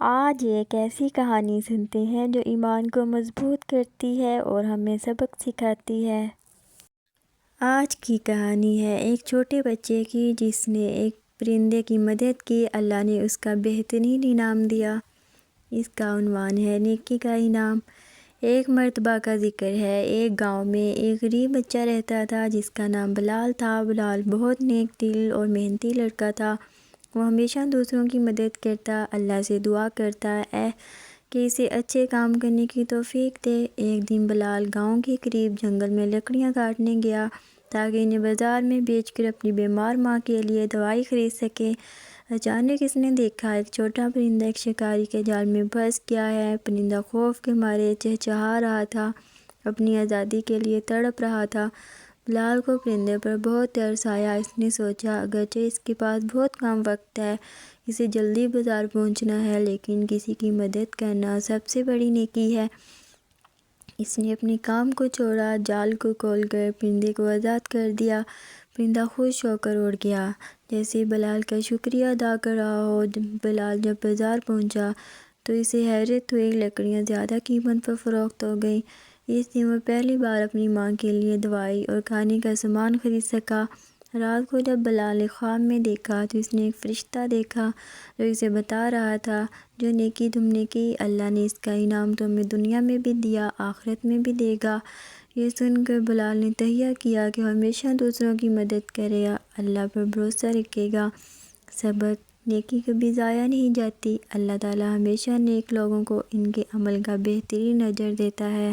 آج ایک ایسی کہانی سنتے ہیں جو ایمان کو مضبوط کرتی ہے اور ہمیں سبق سکھاتی ہے۔ آج کی کہانی ہے ایک چھوٹے بچے کی جس نے ایک پرندے کی مدد کی۔ اللہ نے اس کا بہترین انعام دیا۔ اس کا عنوان ہے نیکی کا انعام۔ ایک مرتبہ کا ذکر ہے، ایک گاؤں میں ایک غریب بچہ رہتا تھا جس کا نام بلال تھا۔ بلال بہت نیک دل اور محنتی لڑکا تھا۔ وہ ہمیشہ دوسروں کی مدد کرتا، اللہ سے دعا کرتا کہ اسے اچھے کام کرنے کی توفیق دے۔ ایک دن بلال گاؤں کے قریب جنگل میں لکڑیاں کاٹنے گیا تاکہ انہیں بازار میں بیچ کر اپنی بیمار ماں کے لیے دوائی خرید سکے۔ اچانک اس نے دیکھا ایک چھوٹا پرندہ ایک شکاری کے جال میں پھنس گیا ہے۔ پرندہ خوف کے مارے چہچہا رہا تھا، اپنی آزادی کے لیے تڑپ رہا تھا۔ بلال کو پرندے پر بہت ترس آیا۔ اس نے سوچا اگرچہ اس کے پاس بہت کم وقت ہے، اسے جلدی بازار پہنچنا ہے، لیکن کسی کی مدد کرنا سب سے بڑی نیکی ہے۔ اس نے اپنے کام کو چھوڑا، جال کو کھول کر پرندے کو آزاد کر دیا۔ پرندہ خوش ہو کر اڑ گیا، جیسے ہی بلال کا شکریہ ادا کر رہا ہو۔ بلال جب بازار پہنچا تو اسے حیرت ہوئی، لکڑیاں زیادہ قیمت پر فروخت ہو گئیں۔ اس دن وہ پہلی بار اپنی ماں کے لیے دوائی اور کھانے کا سامان خرید سکا۔ رات کو جب بلال نے خواب میں دیکھا تو اس نے ایک فرشتہ دیکھا جو اسے بتا رہا تھا، جو نیکی تم نے کی، اللہ نے اس کا انعام تمہیں دنیا میں بھی دیا، آخرت میں بھی دے گا۔ یہ سن کر بلال نے تہیہ کیا کہ وہ ہمیشہ دوسروں کی مدد کرے گا، اللہ پر بھروسہ رکھے گا۔ سبق: نیکی کبھی ضائع نہیں جاتی۔ اللہ تعالیٰ ہمیشہ نیک لوگوں کو ان کے عمل کا بہترین اجر دیتا ہے۔